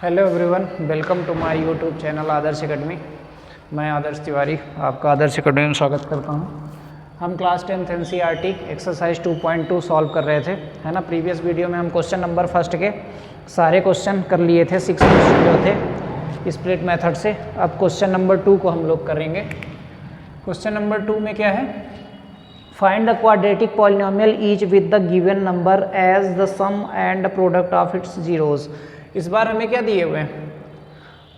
Hello everyone, welcome to my YouTube channel Adarsh academy. मैं आदर्श तिवारी आपका आदर्श academy में स्वागत करता हूं। हम class 10th NCERT exercise 2.2 solve कर रहे थे, है ना। प्रीवियस वीडियो में हम क्वेश्चन नंबर फर्स्ट के सारे क्वेश्चन कर लिए थे, 6 क्वेश्चन जो थे स्प्लिट मेथड से। अब क्वेश्चन नंबर 2 को हम लोग करेंगे। क्वेश्चन नंबर 2 में क्या है, find the quadratic polynomial each with the given number as the sum and product of its zeroes. इस बार हमें क्या दिए हुए हैं,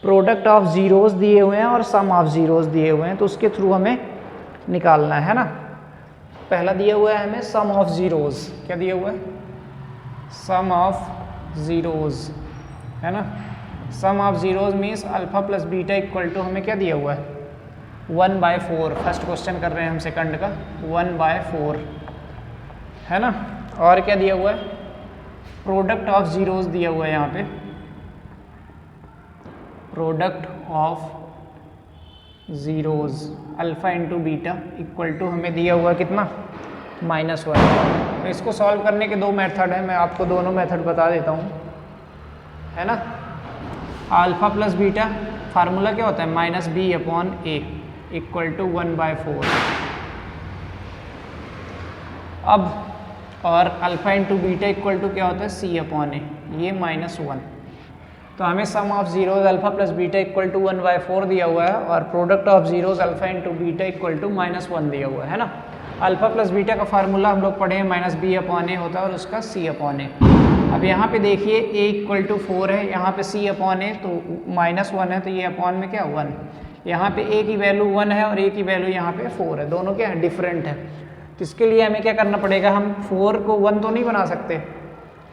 प्रोडक्ट ऑफ जीरोज दिए हुए हैं और सम ऑफ जीरोज दिए हुए हैं, तो उसके थ्रू हमें निकालना है ना। पहला दिया हुआ है हमें सम ऑफ जीरोज, क्या दिया हुआ है, सम ऑफ जीरोज, है ना। Sum of zeros means alpha plus beta equal to हमें क्या दिया हुआ है 1/4। फर्स्ट क्वेश्चन कर रहे हैं हम सेकंड का, 1/4, है ना। और क्या दिया हुआ है, प्रोडक्ट ऑफ जीरोज दिया हुआ है यहाँ पे, product of zeros alpha into beta equal to हमें दिया हुआ कितना -1। तो इसको सॉल्व करने के दो मेथड हैं, मैं आपको दोनों मेथड बता देता हूँ, है ना। अल्फा प्लस बीटा फार्मूला क्या होता है, -b/a इक्वल टू 1/4। अब और alpha into beta equal to क्या होता है c/a, ये -1। तो हमें sum of zeros alpha plus beta equal to 1/4 दिया हुआ है और product of zeros alpha into beta equal to -1 दिया हुआ है ना। अल्फा प्लस बीटा का फार्मूला हम लोग पढ़े हैं, -b/a होता है और उसका c/a। अब यहाँ पे देखिए a इक्वल टू 4 है, यहाँ पे c/a तो -1 है, तो ये अपॉन में क्या 1। यहाँ पे a की वैल्यू 1 है और a की वैल्यू यहाँ पे 4 है, दोनों क्या है डिफरेंट है। तो इसके लिए हमें क्या करना पड़ेगा, हम 4 को 1 तो नहीं बना सकते,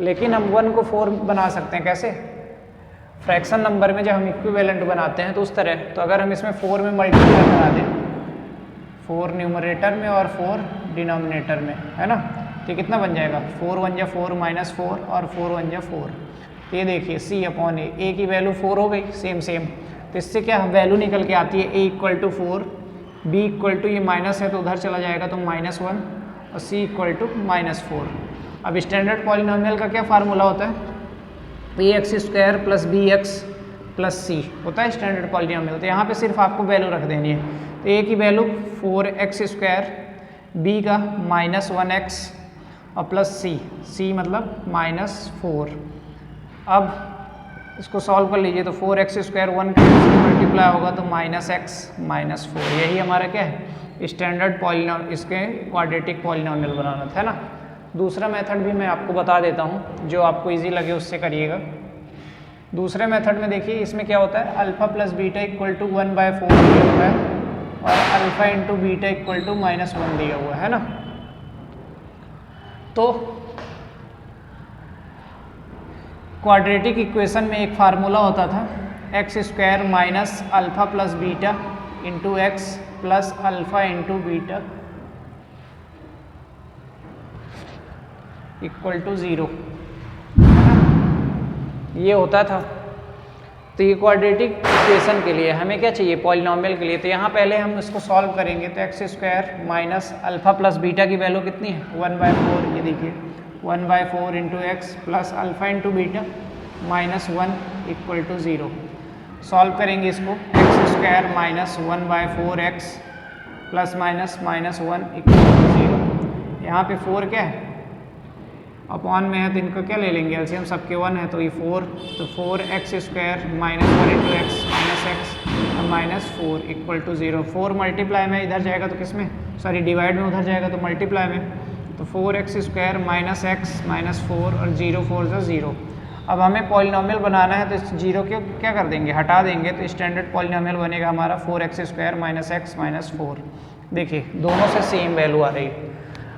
लेकिन हम 1 को 4 बना सकते हैं। कैसे, फ्रैक्शन नंबर में जब हम इक्विवेलेंट बनाते हैं तो उस तरह। तो अगर हम इसमें 4 में मल्टीप्लाई करा दें, 4 न्यूमरेटर में और 4 डिनोमिनेटर में, है ना, तो कितना बन जाएगा 4 1 जा 4 -4 और 4 1 जा 4। ये देखिए c/a, a की वैल्यू 4 हो गई, सेम। तो इससे क्या वैल्यू निकल के आती है, a equal to 4, b equal to ये माइनस है तो उधर चला जाएगा तो -1 और c इक्वल टू -4। अब स्टैंडर्ड पॉलिनोमियल का क्या फार्मूला होता है, ax² plus bx plus c होता है स्टैंडर्ड पॉलिनोमियल। तो यहाँ पे सिर्फ आपको वैल्यू रख देनी है। तो a की वैल्यू 4x², b का -1x और प्लस c मतलब -4। अब इसको सॉल्व कर लीजिए, तो 4x² 1 मल्टीप्लाई होगा तो -x -4। यही हमारा क्या है स्टैंडर्ड पॉलिनोमियल, इसके क्वाड्रेटिक पॉलिनोमियल बनाना था, है ना। दूसरा मेथड भी मैं आपको बता देता हूँ, जो आपको इजी लगे उससे करिएगा। दूसरे मेथड में देखिए, इसमें क्या होता है, alpha plus beta equal to 1/4 दिया हुआ है और alpha into beta equal to -1 दिया हुआ है ना। तो क्वाड्रेटिक इक्वेशन में एक फार्मूला होता था x² minus alpha plus beta into x plus alpha into beta equal to 0, ये होता था। तो ये क्वाड्रेटिक इक्वेशन के लिए हमें क्या चाहिए, पॉलिनोमियल के लिए। तो यहाँ पहले हम इसको सॉल्व करेंगे, तो x² minus alpha plus beta की वैल्यू कितनी है 1/4, ये देखिए 1/4 into x plus alpha into beta -1 equal to 0। Solve करेंगे इसको, x² minus 1/4x plus -1 equal to 0। यहाँ पे 4 क्या है अपॉन में है, तो इनका क्या ले लेंगे एलसीएम, सबके 1 है, तो ये 4, तो 4x² -1 into x minus -4 equal to 0। 4 multiply में इधर जाएगा तो किस में, सॉरी डिवाइड में उधर जाएगा तो मल्टीप्लाई में, तो 4x² -x -4 और 0 4 जा 0। अब हमें पॉलिनोमियल बनाना है तो इस 0 को क्या कर देंगे, हटा देंगे, तो स्टैंडर्ड पॉलिनोमियल बनेगा हमारा 4x² -x -4। देखिए दोनों से सेम वैल्यू आ रही है।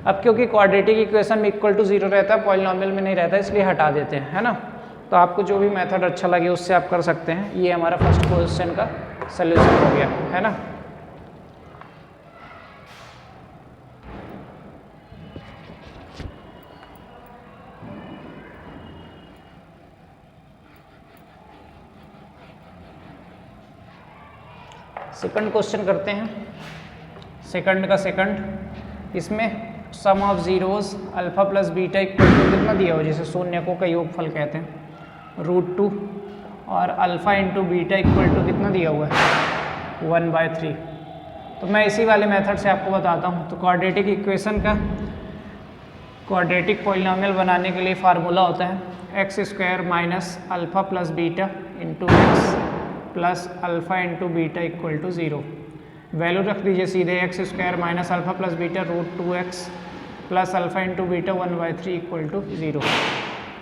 अब क्योंकि क्वाड्रेटिक इक्वेशन में इक्वल टू 0 रहता है, पॉलिनोमियल में नहीं रहता, इसलिए हटा देते हैं, है ना। तो आपको जो भी मेथड अच्छा लगे उससे आप कर सकते हैं। ये हमारा फर्स्ट क्वेश्चन का सल्यूशन हो गया, है ना। सेकंड क्वेश्चन करते हैं, सेकंड का सेकंड। इसमें sum of zeros alpha plus beta equal to कितना दिया हो, जैसे शून्य को का योगफल कहते हैं, √2 और alpha into beta equal to कितना दिया हुआ है 1/3। तो मैं इसी वाले मेथड से आपको बताता हूँ। तो क्वाड्रेटिक इक्वेशन का क्वाड्रेटिक पॉलिनॉमियल बनाने के लिए फार्मूला होता है x² minus alpha plus beta into x plus alpha into beta equal to 0। Value रख दीजिए सीधे x² minus alpha plus beta √2x plus alpha into beta 1/3 equal to 0।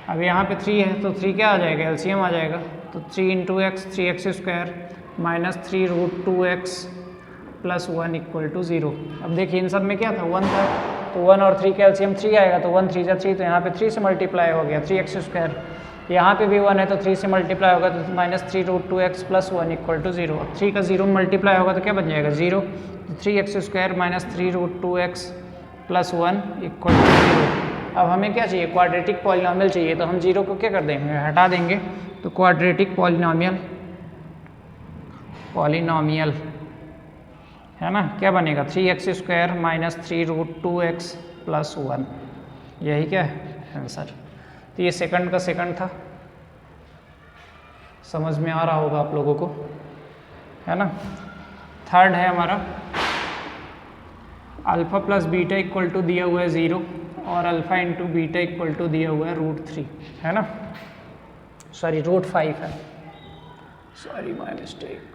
अब यहाँ पे 3 है तो 3 क्या आ जाएगा, एलसीएम आ जाएगा। तो 3 into x 3x² minus 3√2x plus 1 equal to 0। अब देखिए इन सब में क्या था 1 था, तो 1 और 3 का एलसीएम 3 आएगा, तो 1 3 3, तो यहाँ पे 3 से मल्टीप्लाई हो गया 3x²। यहाँ पे भी 1 है तो 3 से मल्टीप्लाई होगा तो minus 3√2x plus 1 equal to 0। अब 3 का 0 में मल्टीप्लाई होगा तो क्या बन जाएगा 0। तो 3x² minus 3√2x plus 1 equal to 0। अब हमें क्या चाहिए, क्वाड्रेटिक पॉलिनॉमियल चाहिए, तो हम 0 को क्या कर देंगे, हटा देंगे। तो क्वाड्रेटिक पॉलिनॉमियल है ना, क्या बनेगा 3x² माइनस 3√2x प्लस 1, यही क्या है आंसर। तो ये सेकंड का सेकंड था, समझ में आ रहा होगा आप लोगों को, है ना। थर्ड है हमारा alpha plus beta equal to दिया हुआ है 0 और alpha into beta equal to दिया हुआ है √3, है ना, सॉरी √5 है, सॉरी माय मिस्टेक।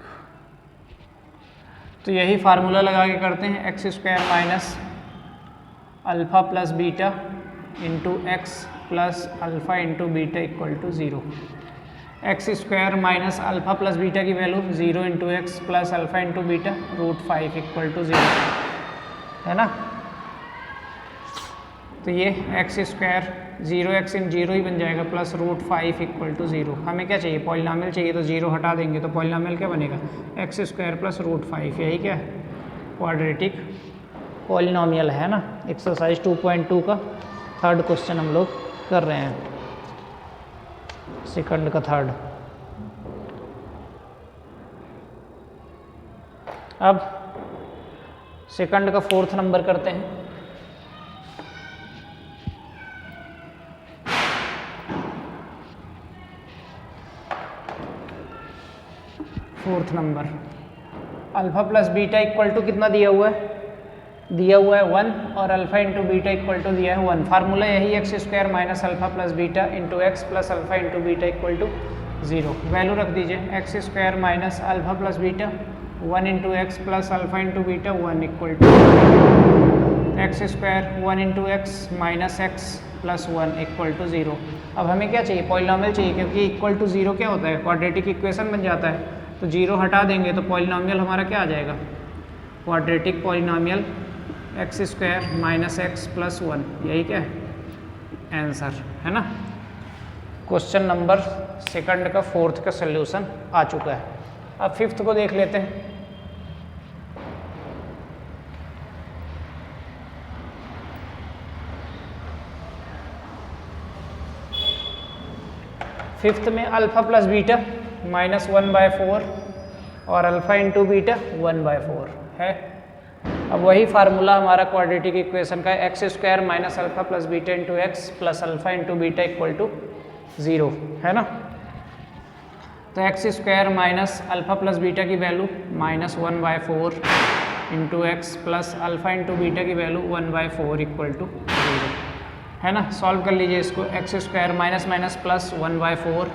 तो यही फार्मूला लगा के करते हैं x² minus alpha plus beta into x plus alpha into beta equal to 0। x² minus alpha plus beta की value 0 into x plus alpha into beta √5 equal to 0, है ना। तो ये x² 0x इन 0 ही बन जाएगा प्लस √5 इक्वल टू 0। हमें क्या चाहिए, पॉलिनॉमियल चाहिए, तो 0 हटा देंगे तो पॉलिनॉमियल क्या बनेगा x² प्लस √5, यही क्या है क्वाड्रेटिक पॉलिनॉमियल, है ना। एक्सरसाइज 2.2 का थर्ड क्वेश्चन हम लोग कर रहे हैं, सेकंड का थर्ड। अब सेकंड का फोर्थ नंबर करते हैं। Fourth number alpha plus beta equal to कितना दिया हुआ है, दिया हुआ है 1 और alpha into beta equal to दिया है 1। फार्मूला यही x² minus alpha plus beta into x plus alpha into beta equal to 0। Value रख दीजिए x² minus alpha plus beta 1 into x plus alpha into beta 1 equal to x² 1 into x minus x plus 1 equal to 0। अब हमें क्या चाहिए, polynomial चाहिए, क्योंकि equal to 0 क्या होता है, क्वाड्रेटिक इक्वेशन बन जाता है। तो 0 हटा देंगे तो पॉलिनॉमियल हमारा क्या आ जाएगा, quadratic polynomial x² minus x plus 1, यही क्या है आंसर, है ना। क्वेश्चन नंबर सेकंड का फोर्थ का सल्यूशन आ चुका है। अब फिफ्थ को देख लेते हैं। फिफ्थ में अल्फ़ा प्लस बीटा माइनस 1/4 और अल्फ़ा इंटू बीटा 1/4 है। अब वही फार्मूला हमारा क्वाड्रेटिक इक्वेशन का x² minus alpha plus beta into x plus alpha into beta equal to 0, है ना। तो x² minus alpha plus beta की value minus 1/4 into x plus alpha into beta की वैल्यू 1/4 इक्वल टू 0, है ना। Solve कर लीजिए इसको, x² minus minus plus 1/4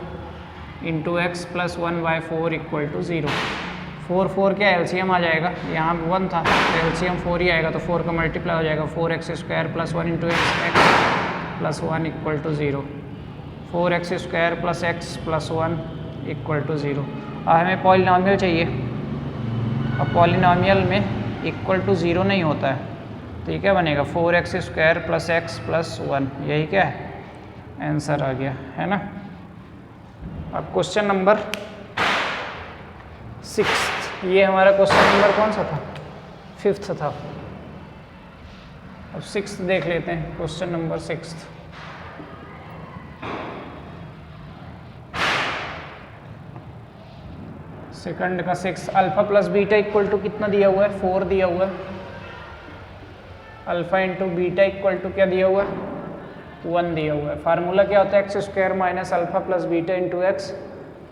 into x plus 1/4 equal to 0। 4 क्या एलसीएम आ जाएगा, यहाँ 1 था तो एलसीएम 4 ही आएगा, तो 4 का मल्टीप्लाई हो जाएगा 4x² plus 1 into x plus 1 equal to 0। 4x² plus x plus 1 equal to 0। अब हमें पॉलिनॉमियल चाहिए, अब पॉलिनॉमियल में इक्वल टू 0 नहीं होता है, तो ये क्या बनेगा 4x² प्लस एक्स प्लस 1, यही क्या है आंसर आ गया, है ना। अब क्वेश्चन नंबर 6, ये हमारा क्वेश्चन नंबर कौन सा था, 5th था। अब 6th देख लेते हैं, क्वेश्चन नंबर 6। सेकंड का 6, alpha plus beta equal to कितना दिया हुआ है, 4 दिया हुआ है। Alpha into beta equal to क्या दिया हुआ है, 1 दिया हुआ है। फार्मूला क्या होता है, x² minus alpha plus beta into x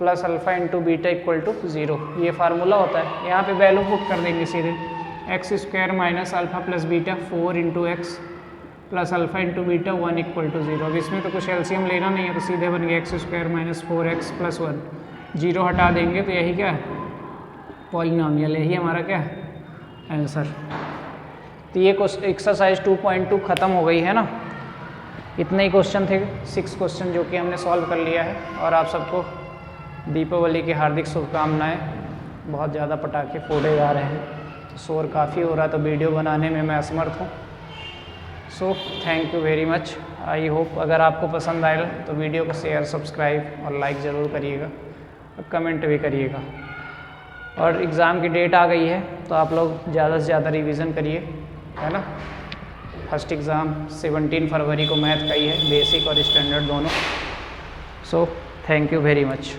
plus alpha into beta equal to 0, ये फार्मूला होता है। यहाँ पे वैल्यू पुट कर देंगे सीधे, x square minus alpha plus beta 4 into x plus alpha into beta 1 equal to 0। अब इसमें तो कुछ एलसीएम लेना नहीं है, तो सीधे बन गया x square minus 4x plus 1, 0 हटा देंगे तो यही क्या है, पॉलिनॉमियल, यही हमारा क्या है आंसर। तो ये एक्सरसाइज 2.2 ख़त्म हो गई है ना। इतने ही क्वेश्चन थे, 6 क्वेश्चन जो कि हमने सॉल्व कर लिया है। और आप सबको दीपावली की हार्दिक शुभकामनाएं। बहुत ज़्यादा पटाखे फोड़े जा रहे हैं, तो शोर काफ़ी हो रहा है, तो वीडियो बनाने में मैं असमर्थ हूँ। So thank you very much. I hope अगर आपको पसंद आएगा तो वीडियो को शेयर, सब्सक्राइब और लाइक ज़रूर करिएगा और कमेंट भी करिएगा। और एग्ज़ाम की डेट आ गई है, तो आप लोग ज़्यादा से ज़्यादा रिवीजन करिए, है ना। फर्स्ट एग्ज़ाम 17 फरवरी को मैथ का ही है, बेसिक और स्टैंडर्ड दोनों। So thank you very much.